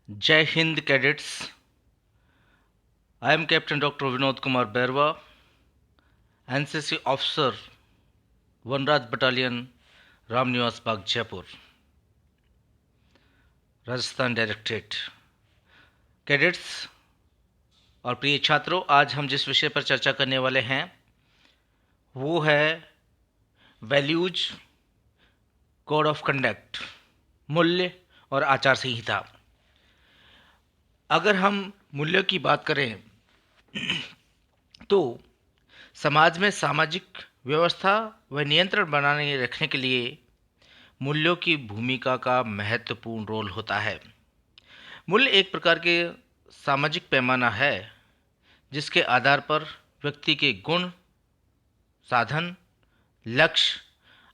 जय Hind cadets. I am captain doctor Vinod Kumar Bairwa, NCC officer, Vanraj battalion, Ramniwas Bagh, Jaipur, Rajasthan directorate. Cadets और प्रिय छात्रों, आज हम जिस विषय पर चर्चा करने वाले हैं वो है वैल्यूज, कोड ऑफ कंडक्ट, मूल्य और आचार संहिता। अगर हम मूल्य की बात करें तो समाज में सामाजिक व्यवस्था व नियंत्रण बनाने रखने के लिए मूल्यों की भूमिका का महत्वपूर्ण रोल होता है। मूल्य एक प्रकार के सामाजिक पैमाना है जिसके आधार पर व्यक्ति के गुण, साधन, लक्ष्य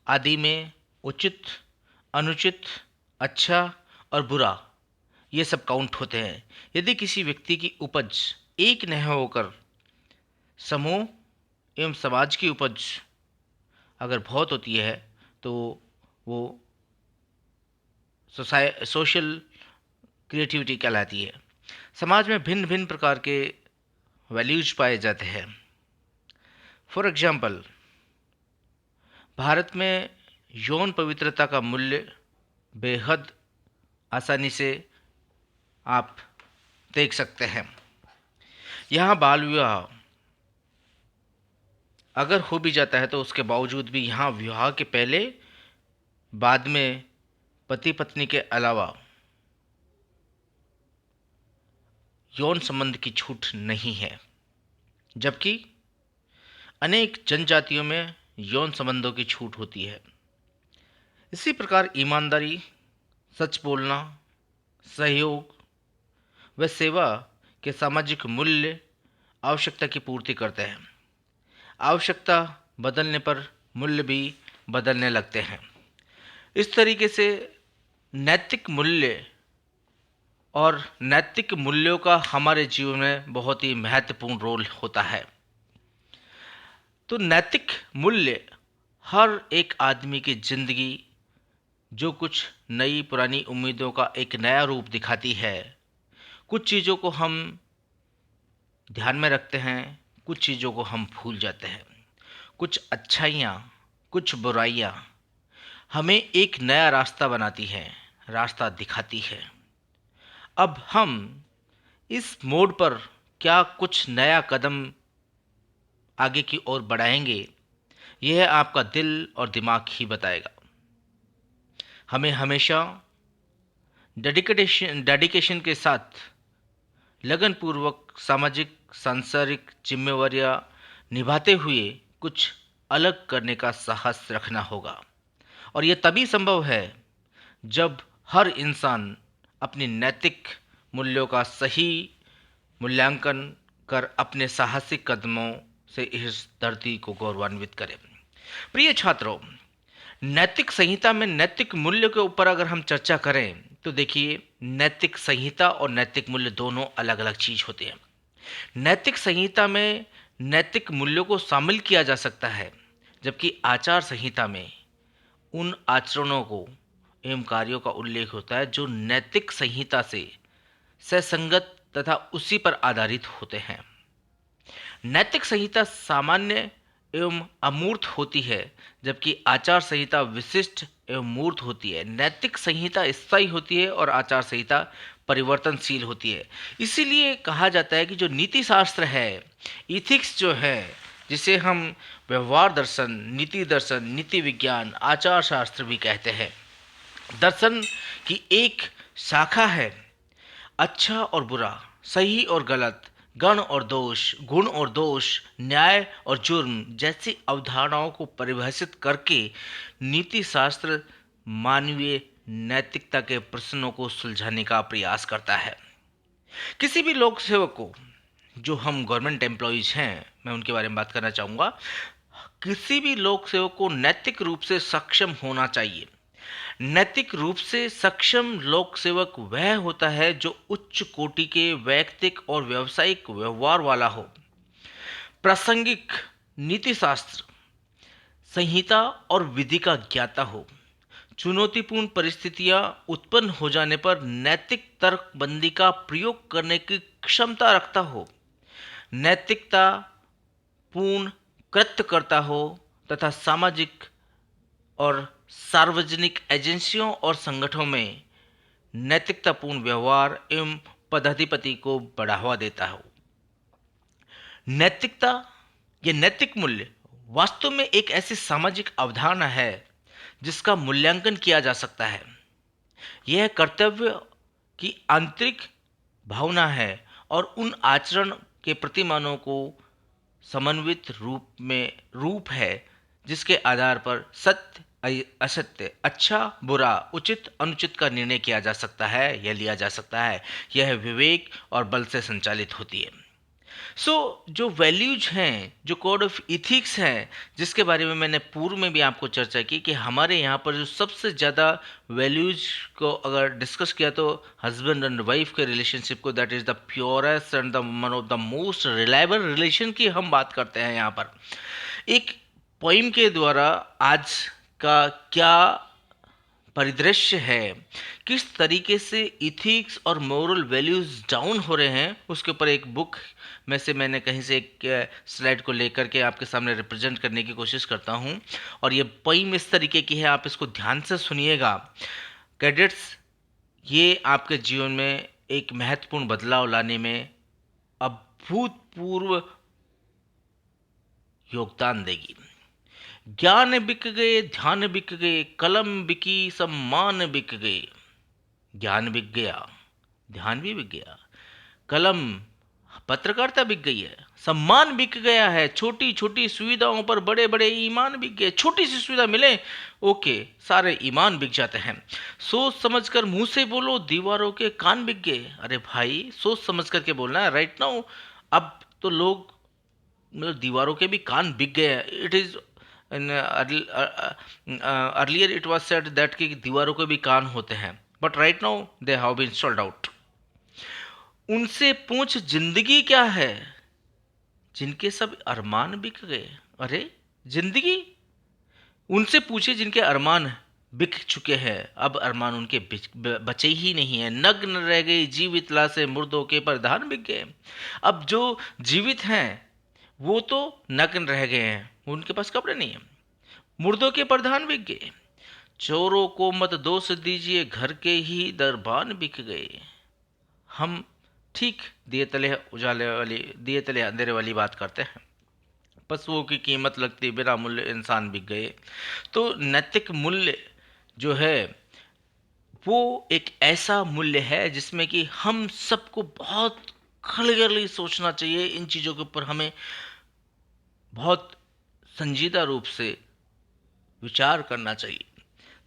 आदि में उचित, अनुचित, अच्छा और बुरा ये सब काउंट होते हैं। यदि किसी व्यक्ति की उपज एक न होकर समूह एवं समाज की उपज अगर बहुत होती है तो वो सोशल क्रिएटिविटी कहलाती है। समाज में भिन्न भिन्न प्रकार के वैल्यूज पाए जाते हैं। फॉर एग्जाम्पल, भारत में यौन पवित्रता का मूल्य बेहद आसानी से आप देख सकते हैं। यहाँ बाल विवाह अगर हो भी जाता है तो उसके बावजूद भी यहाँ विवाह के पहले बाद में पति पत्नी के अलावा यौन संबंध की छूट नहीं है, जबकि अनेक जनजातियों में यौन संबंधों की छूट होती है। इसी प्रकार ईमानदारी, सच बोलना, सहयोग व सेवा के सामाजिक मूल्य आवश्यकता की पूर्ति करते हैं। आवश्यकता बदलने पर मूल्य भी बदलने लगते हैं। इस तरीके से नैतिक मूल्य और नैतिक मूल्यों का हमारे जीवन में बहुत ही महत्वपूर्ण रोल होता है। तो नैतिक मूल्य हर एक आदमी की जिंदगी जो कुछ नई पुरानी उम्मीदों का एक नया रूप दिखाती है। कुछ चीज़ों को हम ध्यान में रखते हैं, कुछ चीज़ों को हम भूल जाते हैं। कुछ अच्छाइयाँ, कुछ बुराइयाँ हमें एक नया रास्ता बनाती हैं, रास्ता दिखाती है। अब हम इस मोड़ पर क्या कुछ नया कदम आगे की ओर बढ़ाएंगे, यह आपका दिल और दिमाग ही बताएगा। हमें हमेशा डेडिकेशन के साथ लगनपूर्वक सामाजिक सांसारिक जिम्मेवारियां निभाते हुए कुछ अलग करने का साहस रखना होगा। और यह तभी संभव है जब हर इंसान अपनी नैतिक मूल्यों का सही मूल्यांकन कर अपने साहसिक कदमों से इस धरती को गौरवान्वित करे। प्रिय छात्रों, नैतिक संहिता में नैतिक मूल्य के ऊपर अगर हम चर्चा करें तो देखिए, नैतिक संहिता और नैतिक मूल्य दोनों अलग अलग चीज होते हैं। नैतिक संहिता में नैतिक मूल्यों को शामिल किया जा सकता है, जबकि आचार संहिता में उन आचरणों को एवं कार्यों का उल्लेख होता है जो नैतिक संहिता से ससंगत तथा उसी पर आधारित होते हैं। नैतिक संहिता सामान्य एवं अमूर्त होती है, जबकि आचार संहिता विशिष्ट एवं मूर्त होती है। नैतिक संहिता स्थायी होती है और आचार संहिता परिवर्तनशील होती है। इसीलिए कहा जाता है कि जो नीति शास्त्र है, इथिक्स जो है, जिसे हम व्यवहार दर्शन, नीति दर्शन, नीति विज्ञान, आचार शास्त्र भी कहते हैं, दर्शन की एक शाखा है। अच्छा और बुरा, सही और गलत, गण और दोष, गुण और दोष, न्याय और जुर्म जैसी अवधारणाओं को परिभाषित करके नीति शास्त्र मानवीय नैतिकता के प्रश्नों को सुलझाने का प्रयास करता है। किसी भी लोक सेवक को, जो हम गवर्नमेंट एम्प्लॉयज हैं, मैं उनके बारे में बात करना चाहूँगा, किसी भी लोक सेवक को नैतिक रूप से सक्षम होना चाहिए। नैतिक रूप से सक्षम लोक सेवक वह होता है जो उच्च कोटि के वैयक्तिक और व्यावसायिक व्यवहार वाला हो, प्रासंगिक नीति शास्त्र, संहिता और विधि का ज्ञाता हो, चुनौतीपूर्ण परिस्थितियां उत्पन्न हो जाने पर नैतिक तर्कबंदी का प्रयोग करने की क्षमता रखता हो, नैतिकता पूर्ण कृत्य करता हो तथा सामाजिक और सार्वजनिक एजेंसियों और संगठनों में नैतिकतापूर्ण व्यवहार एवं पदाधिपति को बढ़ावा देता हो। नैतिकता या नैतिक मूल्य वास्तव में एक ऐसी सामाजिक अवधारणा है जिसका मूल्यांकन किया जा सकता है। यह कर्तव्य की आंतरिक भावना है और उन आचरण के प्रतिमानों को समन्वित रूप है जिसके आधार पर सत्य असत्य, अच्छा बुरा, उचित अनुचित का निर्णय किया जा सकता है या लिया जा सकता है। यह विवेक और बल से संचालित होती है। जो वैल्यूज हैं, जो कोड ऑफ इथिक्स हैं, जिसके बारे में मैंने पूर्व में भी आपको चर्चा की कि हमारे यहाँ पर जो सबसे ज़्यादा वैल्यूज को अगर डिस्कस किया तो हस्बैंड एंड वाइफ के रिलेशनशिप को, that is the purest and the one of the most reliable relation की हम बात करते हैं। यहाँ पर एक पोइम के द्वारा आज का क्या परिदृश्य है, किस तरीके से इथिक्स और मोरल वैल्यूज डाउन हो रहे हैं, उसके ऊपर एक बुक में से मैंने कहीं से एक स्लाइड को लेकर के आपके सामने रिप्रेजेंट करने की कोशिश करता हूं। और ये पोइम इस तरीके की है, आप इसको ध्यान से सुनिएगा कैडेट्स। ये आपके जीवन में एक महत्वपूर्ण बदलाव लाने में अभूतपूर्व योगदान देगी। ज्ञान बिक गए, ध्यान बिक गए, कलम बिकी, सम्मान बिक गए। ज्ञान बिक गया, ध्यान भी बिक गया, कलम पत्रकारिता बिक गई है, सम्मान बिक गया है, छोटी छोटी सुविधाओं पर बड़े बड़े ईमान बिक गए। छोटी सी सुविधा मिले, ओके, सारे ईमान बिक जाते हैं। सोच समझकर मुंह से बोलो, दीवारों के कान बिक गए। अरे भाई, सोच समझ करके बोलना है राइट नाउ। अब तो लोग मतलब दीवारों के भी कान बिक गए हैं। It is earlier it was said that कि दीवारों के भी कान होते हैं, but right now they have been sold out. उनसे पूछ जिंदगी क्या है, जिनके सब अरमान बिक गए। अरे जिंदगी, उनसे पूछे जिनके अरमान बिक चुके हैं, अब अरमान उनके बचे ही नहीं है। नग्न रह गई जीवित लाशें, मुर्दों के परिधान बिक गए। अब जो जीवित हैं वो तो नग्न रह गए हैं, उनके पास कपड़े नहीं है, मुर्दों के परिधान बिक गए। चोरों को मत दोष दीजिए, घर के ही दरबान बिक गए। हम ठीक दिए तले उजाले वाली, दिए तले अंधेरे वाली बात करते हैं। पशुओं की कीमत लगती, बिना मूल्य इंसान बिक गए। तो नैतिक मूल्य जो है वो एक ऐसा मूल्य है जिसमें कि हम सबको बहुत क्लियरली सोचना चाहिए। इन चीज़ों के ऊपर हमें बहुत संजीदा रूप से विचार करना चाहिए।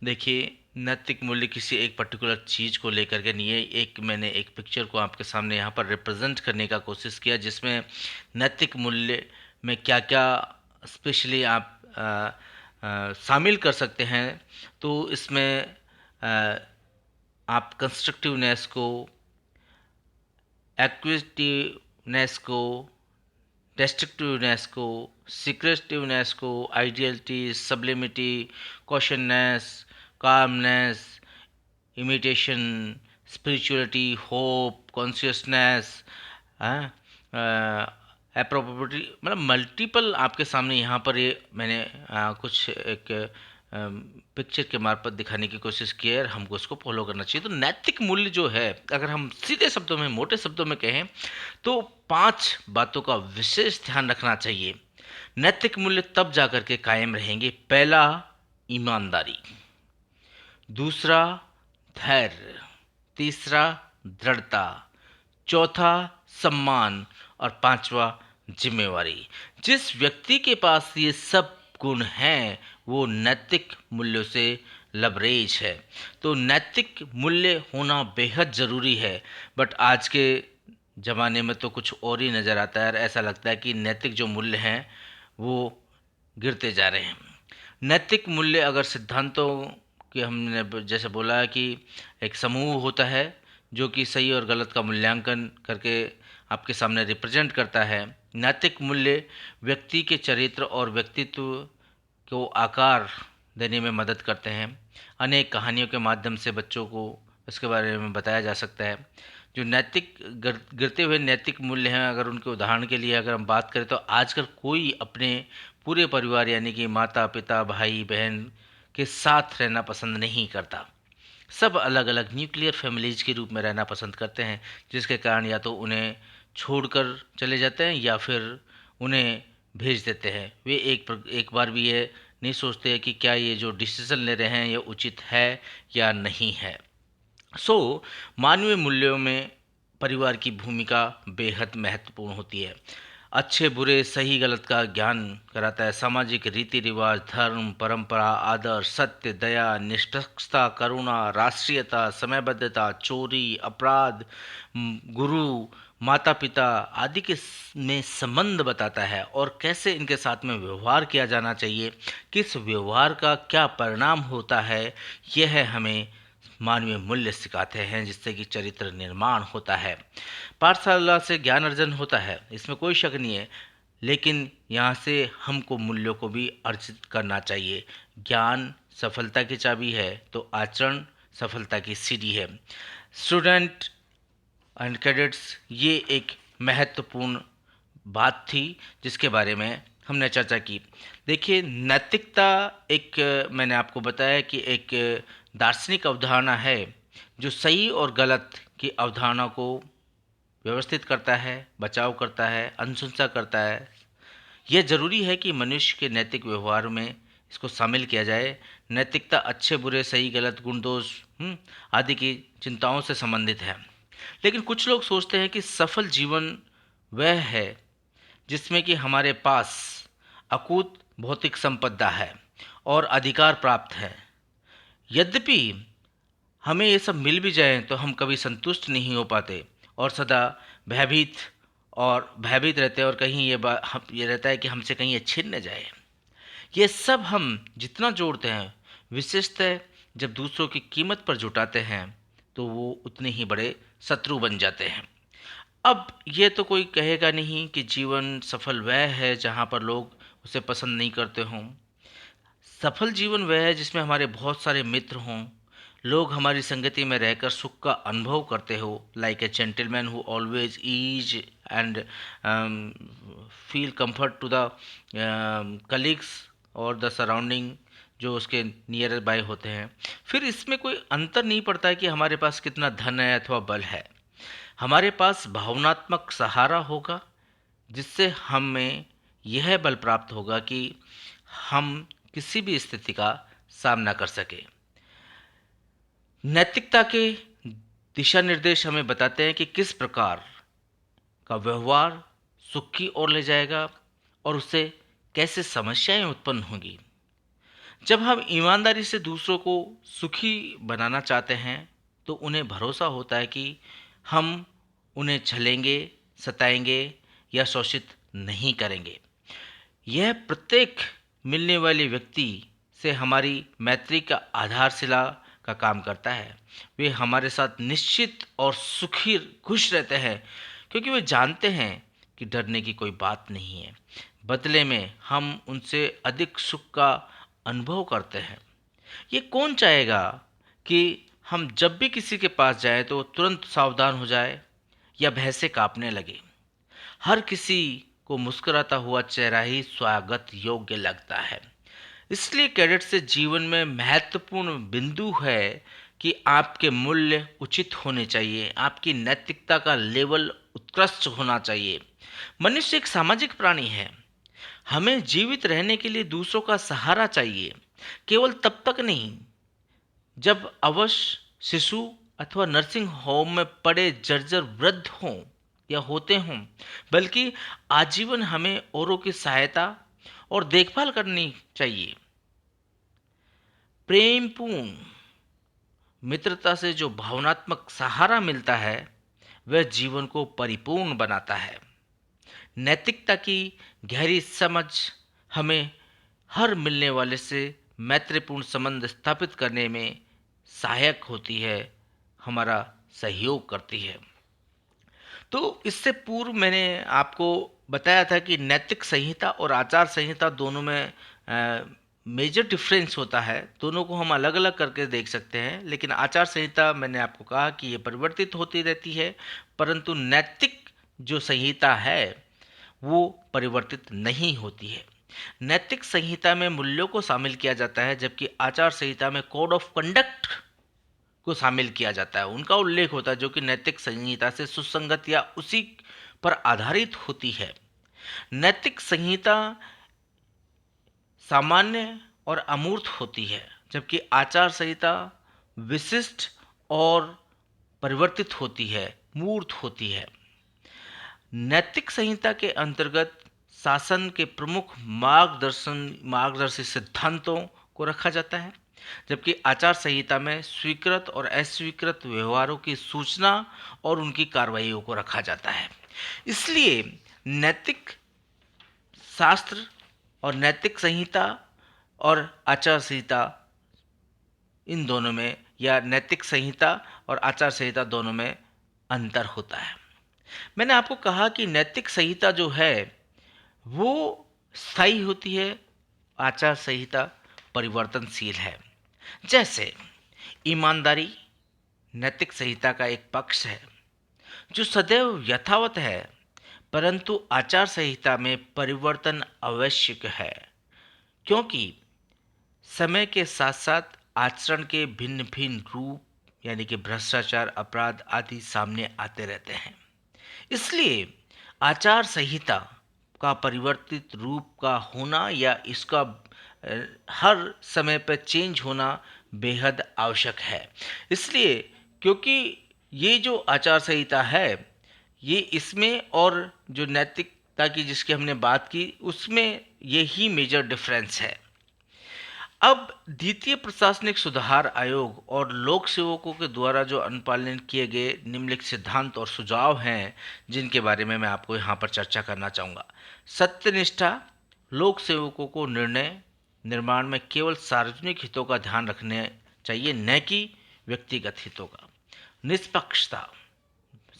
देखिए, नैतिक मूल्य किसी एक पर्टिकुलर चीज़ को लेकर के नहीं है। एक मैंने एक पिक्चर को आपके सामने यहाँ पर रिप्रेजेंट करने का कोशिश किया जिसमें नैतिक मूल्य में क्या क्या स्पेशली आप शामिल कर सकते हैं। तो इसमें आप कंस्ट्रक्टिवनेस को, एक्विजिटिवनेस को, डिस्ट्रक्टिवनेस को, सीक्रेटिवनेस को, ideality, sublimity, cautiousness, calmness, imitation, spirituality, hope, consciousness, appropriety, मतलब मल्टीपल आपके सामने यहाँ पर ये मैंने कुछ एक पिक्चर के मार्फत दिखाने की कोशिश की है और हमको उसको फॉलो करना चाहिए। तो नैतिक मूल्य जो है, अगर हम सीधे शब्दों में, मोटे शब्दों में कहें तो 5 बातों का विशेष ध्यान रखना चाहिए। नैतिक मूल्य तब जाकर के कायम रहेंगे। पहला, ईमानदारी। दूसरा, धैर्य। तीसरा, दृढ़ता। चौथा, सम्मान। और पांचवा, जिम्मेवारी। जिस व्यक्ति के पास ये सब गुण हैं वो नैतिक मूल्यों से लबरेज है। तो नैतिक मूल्य होना बेहद ज़रूरी है। बट आज के ज़माने में तो कुछ और ही नज़र आता है और ऐसा लगता है कि नैतिक जो मूल्य हैं वो गिरते जा रहे हैं। नैतिक मूल्य अगर सिद्धांतों कि हमने जैसे बोला कि एक समूह होता है जो कि सही और गलत का मूल्यांकन करके आपके सामने रिप्रेजेंट करता है। नैतिक मूल्य व्यक्ति के चरित्र और व्यक्तित्व को आकार देने में मदद करते हैं। अनेक कहानियों के माध्यम से बच्चों को इसके बारे में बताया जा सकता है। जो नैतिक गिरते हुए नैतिक मूल्य हैं, अगर उनके उदाहरण के लिए अगर हम बात करें तो आजकल कोई अपने पूरे परिवार यानी कि माता पिता भाई बहन के साथ रहना पसंद नहीं करता। सब अलग अलग न्यूक्लियर फैमिलीज के रूप में रहना पसंद करते हैं, जिसके कारण या तो उन्हें छोड़कर चले जाते हैं या फिर उन्हें भेज देते हैं। वे एक बार भी ये नहीं सोचते कि क्या ये जो डिसीजन ले रहे हैं ये उचित है या नहीं है। सो मानवीय मूल्यों में परिवार की भूमिका बेहद महत्वपूर्ण होती है। अच्छे बुरे सही गलत का ज्ञान कराता है। सामाजिक रीति रिवाज, धर्म, परंपरा, आदर, सत्य, दया, निष्पक्षता, करुणा, राष्ट्रीयता, समयबद्धता, चोरी, अपराध, गुरु, माता पिता आदि में संबंध बताता है और कैसे इनके साथ में व्यवहार किया जाना चाहिए, किस व्यवहार का क्या परिणाम होता है, यह हमें मानवीय मूल्य सिखाते हैं, जिससे कि चरित्र निर्माण होता है। पाठशाला से ज्ञान अर्जन होता है, इसमें कोई शक नहीं है, लेकिन यहाँ से हमको मूल्यों को भी अर्जित करना चाहिए। ज्ञान सफलता की चाबी है तो आचरण सफलता की सीढ़ी है। स्टूडेंट एंड कैडेट्स, ये एक महत्वपूर्ण बात थी जिसके बारे में हमने चर्चा की। देखिए, नैतिकता एक मैंने आपको बताया कि एक दार्शनिक अवधारणा है जो सही और गलत की अवधारणा को व्यवस्थित करता है, बचाव करता है, अनुशंसा करता है। यह जरूरी है कि मनुष्य के नैतिक व्यवहार में इसको शामिल किया जाए। नैतिकता अच्छे बुरे सही गलत गुण दोष आदि की चिंताओं से संबंधित है। लेकिन कुछ लोग सोचते हैं कि सफल जीवन वह है जिसमें कि हमारे पास अकूत भौतिक संपदा है और अधिकार प्राप्त है। यद्यपि हमें ये सब मिल भी जाए तो हम कभी संतुष्ट नहीं हो पाते और सदा भयभीत भयभीत रहते हैं, और कहीं ये रहता है कि हमसे कहीं ये छिन न जाए। ये सब हम जितना जोड़ते हैं, विशेषतः जब दूसरों की कीमत पर जुटाते हैं, तो वो उतने ही बड़े शत्रु बन जाते हैं। अब ये तो कोई कहेगा नहीं कि जीवन सफल वह है जहाँ पर लोग उसे पसंद नहीं करते हों। सफल जीवन वह है जिसमें हमारे बहुत सारे मित्र हों, लोग हमारी संगति में रहकर सुख का अनुभव करते हो, like a gentleman who always ease and feel comfort to the colleagues और द सराउंडिंग जो उसके नियर बाय होते हैं। फिर इसमें कोई अंतर नहीं पड़ता है कि हमारे पास कितना धन है अथवा बल है। हमारे पास भावनात्मक सहारा होगा, जिससे हमें यह बल प्राप्त होगा कि हम किसी भी स्थिति का सामना कर सके। नैतिकता के दिशा निर्देश हमें बताते हैं कि किस प्रकार का व्यवहार सुख की ओर ले जाएगा और उससे कैसे समस्याएं उत्पन्न होंगी। जब हम ईमानदारी से दूसरों को सुखी बनाना चाहते हैं तो उन्हें भरोसा होता है कि हम उन्हें छलेंगे, सताएंगे या शोषित नहीं करेंगे। यह प्रत्येक मिलने वाले व्यक्ति से हमारी मैत्री का आधारशिला का काम करता है। वे हमारे साथ निश्चित और सुखी खुश रहते हैं क्योंकि वे जानते हैं कि डरने की कोई बात नहीं है। बदले में हम उनसे अधिक सुख का अनुभव करते हैं। ये कौन चाहेगा कि हम जब भी किसी के पास जाए तो तुरंत सावधान हो जाए या भय से कांपने लगे। हर किसी को मुस्कुराता हुआ चेहरा ही स्वागत योग्य लगता है। इसलिए कैडेट से जीवन में महत्वपूर्ण बिंदु है कि आपके मूल्य उचित होने चाहिए, आपकी नैतिकता का लेवल उत्कृष्ट होना चाहिए। मनुष्य एक सामाजिक प्राणी है। हमें जीवित रहने के लिए दूसरों का सहारा चाहिए, केवल तब तक नहीं जब अवश्य शिशु अथवा नर्सिंग होम में पड़े जर्जर वृद्ध हों या होते हों, बल्कि आजीवन हमें औरों की सहायता और देखभाल करनी चाहिए। प्रेमपूर्ण मित्रता से जो भावनात्मक सहारा मिलता है वह जीवन को परिपूर्ण बनाता है। नैतिकता की गहरी समझ हमें हर मिलने वाले से मैत्रीपूर्ण संबंध स्थापित करने में सहायक होती है, हमारा सहयोग करती है। तो इससे पूर्व मैंने आपको बताया था कि नैतिक संहिता और आचार संहिता दोनों में मेजर डिफरेंस होता है, दोनों को हम अलग अलग करके देख सकते हैं, लेकिन आचार संहिता मैंने आपको कहा कि ये परिवर्तित होती रहती है, परंतु नैतिक जो संहिता है वो परिवर्तित नहीं होती है। नैतिक संहिता में मूल्यों को शामिल किया जाता है, जबकि आचार संहिता में कोड ऑफ कंडक्ट को शामिल किया जाता है, उनका उल्लेख होता है, जो कि नैतिक संहिता से सुसंगत या उसी पर आधारित होती है। नैतिक संहिता सामान्य और अमूर्त होती है, जबकि आचार संहिता विशिष्ट और परिवर्तित होती है, मूर्त होती है। नैतिक संहिता के अंतर्गत शासन के प्रमुख मार्गदर्शी सिद्धांतों को रखा जाता है, जबकि आचार संहिता में स्वीकृत और अस्वीकृत व्यवहारों की सूचना और उनकी कार्रवाइयों को रखा जाता है। इसलिए नैतिक शास्त्र और नैतिक संहिता और आचार संहिता, इन दोनों में, या नैतिक संहिता और आचार संहिता दोनों में अंतर होता है। मैंने आपको कहा कि नैतिक संहिता जो है वो स्थायी होती है, आचार संहिता परिवर्तनशील है। जैसे ईमानदारी नैतिक संहिता का एक पक्ष है जो सदैव यथावत है, परंतु आचार संहिता में परिवर्तन आवश्यक है, क्योंकि समय के साथ साथ आचरण के भिन्न भिन्न रूप यानी कि भ्रष्टाचार, अपराध आदि सामने आते रहते हैं। इसलिए आचार संहिता का परिवर्तित रूप का होना या इसका हर समय पर चेंज होना बेहद आवश्यक है। इसलिए क्योंकि ये जो आचार संहिता है, ये इसमें और जो नैतिकता की जिसकी हमने बात की उसमें यही मेजर डिफरेंस है। अब द्वितीय प्रशासनिक सुधार आयोग और लोक सेवकों के द्वारा जो अनुपालन किए गए निम्नलिखित सिद्धांत और सुझाव हैं, जिनके बारे में मैं आपको यहाँ पर चर्चा करना चाहूँगा। सत्यनिष्ठा, लोक सेवकों को निर्णय निर्माण में केवल सार्वजनिक हितों का ध्यान रखने चाहिए, न कि व्यक्तिगत हितों का। निष्पक्षता,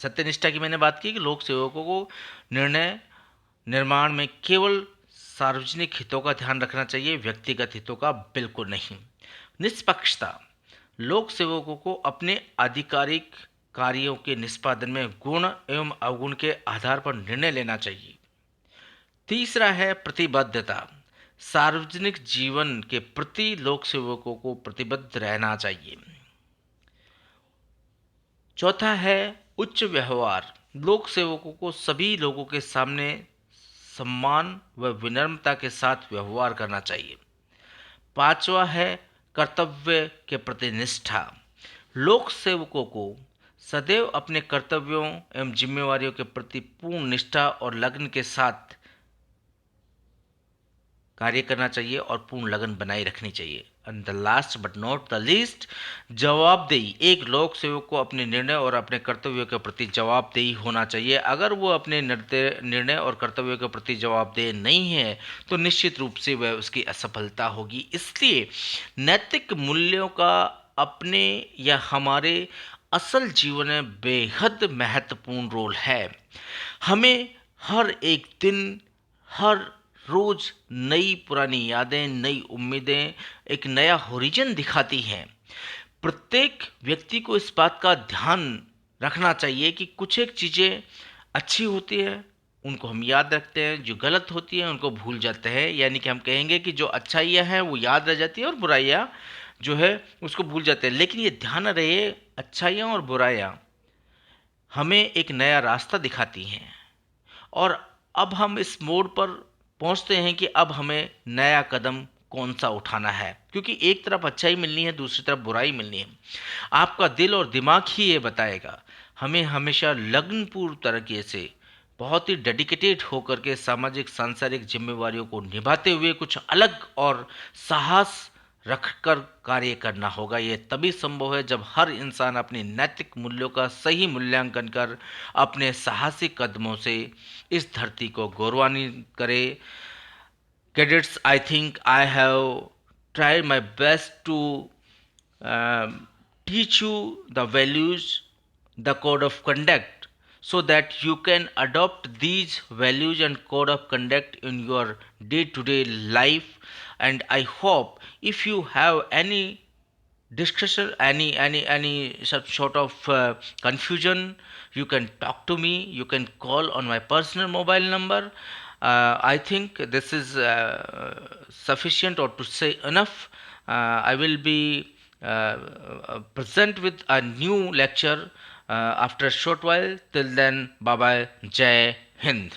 सत्यनिष्ठा की मैंने बात की कि लोक सेवकों को निर्णय निर्माण में केवल सार्वजनिक हितों का ध्यान रखना चाहिए, व्यक्तिगत हितों का बिल्कुल नहीं। निष्पक्षता, लोक सेवकों को अपने आधिकारिक कार्यों के निष्पादन में गुण एवं अवगुण के आधार पर निर्णय लेना चाहिए। तीसरा है प्रतिबद्धता, सार्वजनिक जीवन के प्रति लोक सेवकों को प्रतिबद्ध रहना चाहिए। चौथा है उच्च व्यवहार, लोक सेवकों को सभी लोगों के सामने सम्मान व विनम्रता के साथ व्यवहार करना चाहिए। पांचवा है कर्तव्य के प्रति निष्ठा, लोक सेवकों को सदैव अपने कर्तव्यों एवं जिम्मेवारियों के प्रति पूर्ण निष्ठा और लगन के साथ कार्य करना चाहिए और पूर्ण लगन बनाए रखनी चाहिए। And the last but not the least, जवाबदेही, एक लोक सेवक को अपने निर्णय और अपने कर्तव्यों के प्रति जवाबदेही होना चाहिए। अगर वो अपने निर्णय और कर्तव्यों के प्रति जवाबदेह नहीं है तो निश्चित रूप से वह उसकी असफलता होगी। इसलिए नैतिक मूल्यों का अपने या हमारे असल जीवन में बेहद महत्वपूर्ण रोल है। हमें हर एक दिन, हर रोज नई पुरानी यादें, नई उम्मीदें, एक नया होरिजन दिखाती हैं। प्रत्येक व्यक्ति को इस बात का ध्यान रखना चाहिए कि कुछ एक चीज़ें अच्छी होती है उनको हम याद रखते हैं, जो गलत होती है उनको भूल जाते हैं। यानी कि हम कहेंगे कि जो अच्छाइयाँ हैं वो याद रह जाती है और बुराइयाँ जो है उसको भूल जाते हैं। लेकिन ये ध्यान रहे, अच्छाइयाँ और बुराइयाँ हमें एक नया रास्ता दिखाती हैं, और अब हम इस मोड़ पर पहुंचते हैं कि अब हमें नया कदम कौन सा उठाना है, क्योंकि एक तरफ अच्छाई मिलनी है, दूसरी तरफ बुराई मिलनी है। आपका दिल और दिमाग ही ये बताएगा। हमें हमेशा लगनपूर्ण तरीके से, बहुत ही डेडिकेटेड होकर के सामाजिक सांसारिक जिम्मेवारियों को निभाते हुए कुछ अलग और साहस रखकर कार्य करना होगा। ये तभी संभव है जब हर इंसान अपनी नैतिक मूल्यों का सही मूल्यांकन कर अपने साहसिक कदमों से इस धरती को गौरवान्वित करे। Cadets, I think I have tried my best to teach you the values, the code of conduct, so that you can adopt these values and code of conduct in your day to day life. And I hope if you have any discussion, any some sort of confusion, you can talk to me, you can call on my personal mobile number. I think this is sufficient, or to say enough. I will be present with a new lecture after a short while. Till then, bye bye, jai hind.